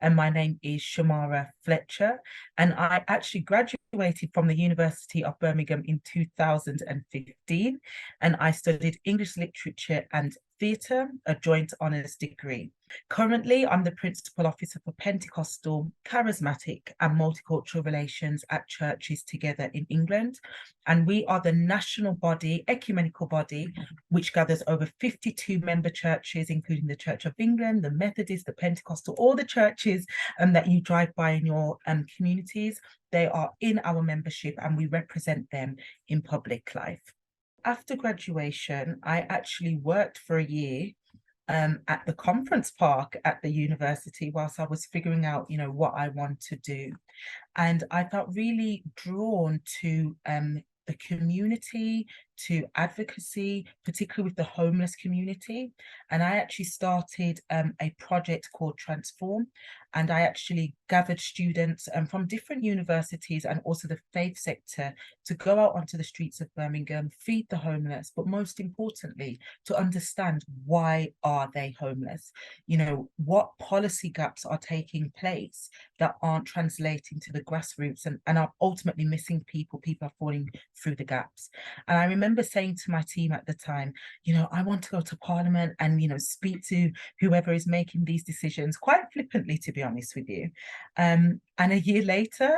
and my name is Shermara Fletcher, and I actually graduated from the University of Birmingham in 2015, and I studied English literature and theatre, a joint honours degree. Currently, I'm the Principal Officer for Pentecostal, Charismatic and Multi-cultural Relations at Churches Together in England. And we are the national body, ecumenical body, which gathers over 52 member churches, including the Church of England, the Methodist, the Pentecostal, all the churches that you drive by in your communities. They are in our membership and we represent them in public life. After graduation, I actually worked for a year at the conference park at the university whilst I was figuring out, what I want to do. And I felt really drawn to the community, to advocacy, particularly with the homeless community. And I actually started a project called Transform. And I actually gathered students from different universities and also the faith sector to go out onto the streets of Birmingham, feed the homeless, but most importantly, to understand why are they homeless? What policy gaps are taking place that aren't translating to the grassroots and are ultimately missing people. People are falling through the gaps. And I remember saying to my team at the time, I want to go to Parliament and, speak to whoever is making these decisions, quite flippantly, to be honest with you. And a year later,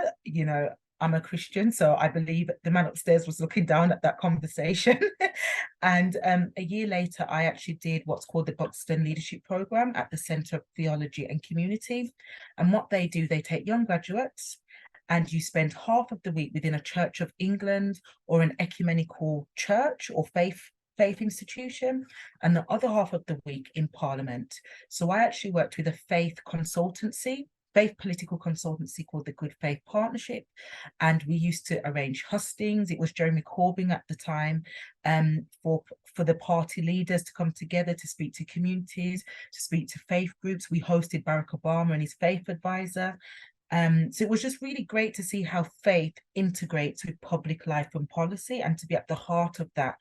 I'm a Christian, so I believe the man upstairs was looking down at that conversation. And a year later, I actually did what's called the Buxton Leadership Programme at the Centre of Theology and Community. And what they do, they take young graduates and you spend half of the week within a Church of England or an ecumenical church or faith institution, and the other half of the week in Parliament. So I actually worked with a faith political consultancy called the Good Faith Partnership, and we used to arrange hustings. It was Jeremy Corbyn at the time, for the party leaders to come together to speak to communities, to speak to faith groups. We hosted Barack Obama and his faith advisor. So it was just really great to see how faith integrates with public life and policy, and to be at the heart of that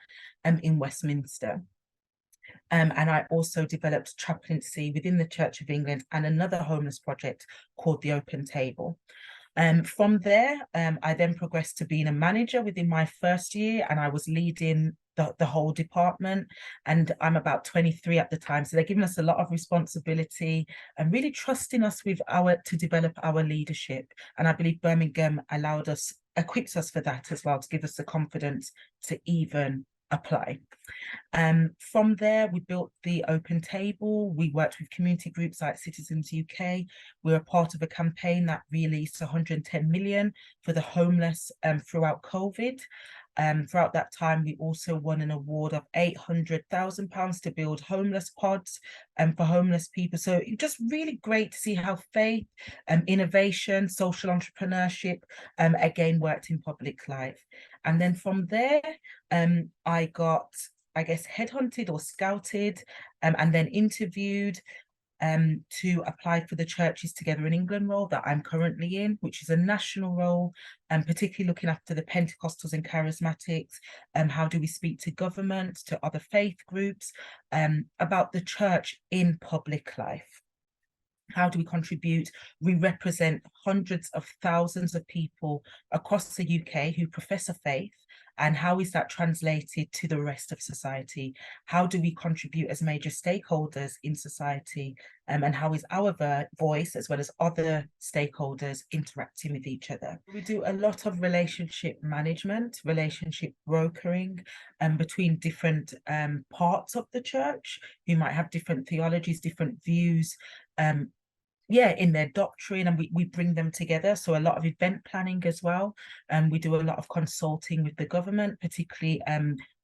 in Westminster. And I also developed chaplaincy within the Church of England and another homeless project called the Open Table. From there, I then progressed to being a manager within my first year, and I was leading the whole department, and I'm about 23 at the time. So they're giving us a lot of responsibility and really trusting us to develop our leadership. And I believe Birmingham equips us for that as well, to give us the confidence to even apply. From there, we built the Open Table. We worked with community groups like Citizens UK. We were part of a campaign that released 110 million for the homeless throughout COVID. Throughout that time, we also won an award of £800,000 to build homeless pods for homeless people. So it's just really great to see how faith, innovation, social entrepreneurship, again, worked in public life. And then from there, I got, I guess, headhunted or scouted and then interviewed to apply for the Churches Together in England role that I'm currently in, which is a national role, and particularly looking after the Pentecostals and Charismatics. How do we speak to government, to other faith groups, about the church in public life? How do we contribute? We represent hundreds of thousands of people across the UK who profess a faith. And how is that translated to the rest of society? How do we contribute as major stakeholders in society? And how is our voice, as well as other stakeholders, interacting with each other? We do a lot of relationship management, relationship brokering between different parts of the church who might have different theologies, different views, in their doctrine, and we bring them together. So a lot of event planning as well. We do a lot of consulting with the government, particularly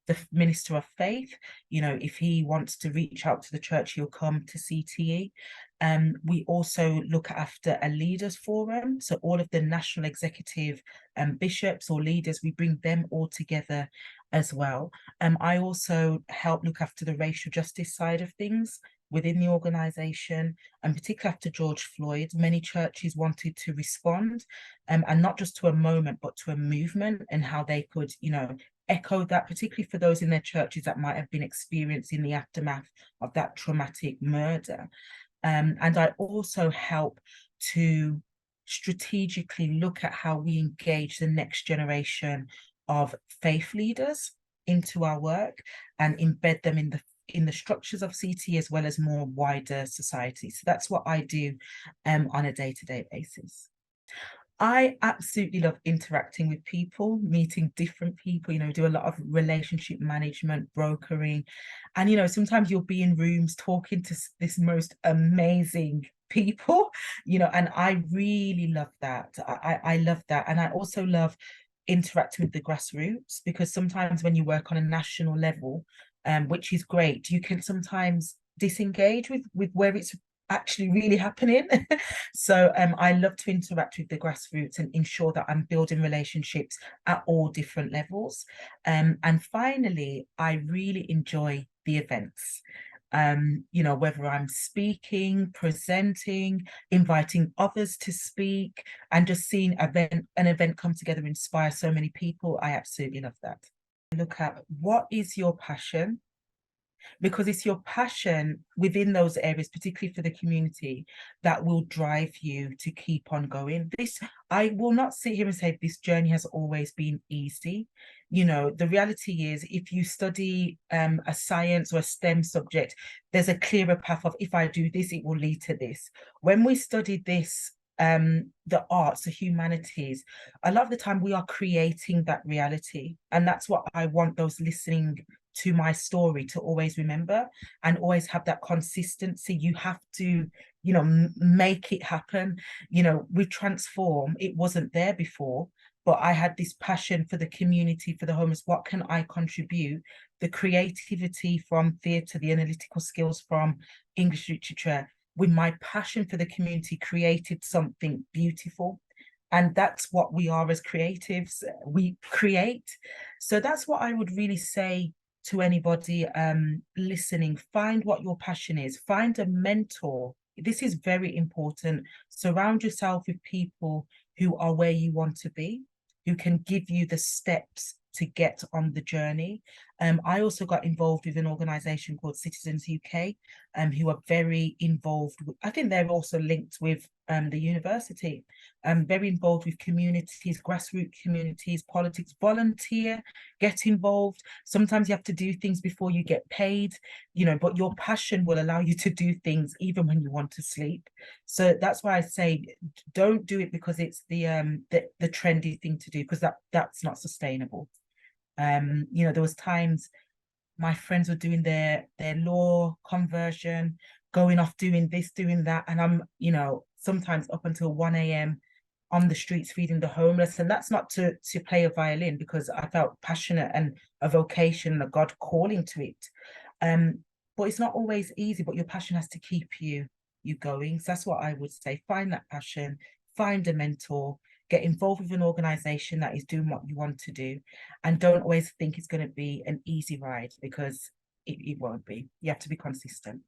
the Minister of Faith. If he wants to reach out to the church, he'll come to CTE. We also look after a leaders forum. So all of the national executive bishops or leaders, we bring them all together as well. I also help look after the racial justice side of things within the organisation, and particularly after George Floyd, many churches wanted to respond, and not just to a moment, but to a movement, and how they could, echo that, particularly for those in their churches that might have been experiencing the aftermath of that traumatic murder. And I also help to strategically look at how we engage the next generation of faith leaders into our work and embed them in the structures of CT as well as more wider society. So that's what I do on a day-to-day basis. I absolutely love interacting with people, meeting different people, do a lot of relationship management, brokering. And, sometimes you'll be in rooms talking to this most amazing people, and I really love that. I love that. And I also love interacting with the grassroots, because sometimes when you work on a national level, which is great, you can sometimes disengage with where it's actually really happening. So I love to interact with the grassroots and ensure that I'm building relationships at all different levels. And finally, I really enjoy the events. Whether I'm speaking, presenting, inviting others to speak, and just seeing an event come together, inspire so many people. I absolutely love that. Look at what is your passion, because it's your passion within those areas, particularly for the community, that will drive you to keep on going. I will not sit here and say this journey has always been easy. The reality is, if you study a science or a STEM subject, there's a clearer path of, if I do this, it will lead to this. When we study this, the arts, the humanities, a lot of the time we are creating that reality. And that's what I want those listening to my story to always remember, and always have that consistency. You have to, make it happen. We transform. It wasn't there before, but I had this passion for the community, for the homeless. What can I contribute? The creativity from theatre, the analytical skills from English literature, with my passion for the community, created something beautiful. And that's what we are as creatives. We create. So that's what I would really say to anybody listening. Find what your passion is. Find a mentor. This is very important. Surround yourself with people who are where you want to be, who can give you the steps to get on the journey. I also got involved with an organisation called Citizens UK, who are very involved. I think they're also linked with the university, very involved with communities, grassroots communities, politics, volunteer, get involved. Sometimes you have to do things before you get paid, but your passion will allow you to do things even when you want to sleep. So that's why I say, don't do it because it's the trendy thing to do, because that's not sustainable. There was times my friends were doing their law conversion, going off doing this, doing that, and I'm, sometimes up until 1 a.m. on the streets feeding the homeless. And that's not to play a violin, because I felt passionate and a vocation, a God calling to it. But it's not always easy, but your passion has to keep you going. So that's what I would say. Find that passion, find a mentor, get involved with an organization that is doing what you want to do, and don't always think it's going to be an easy ride, because it won't be. You have to be consistent.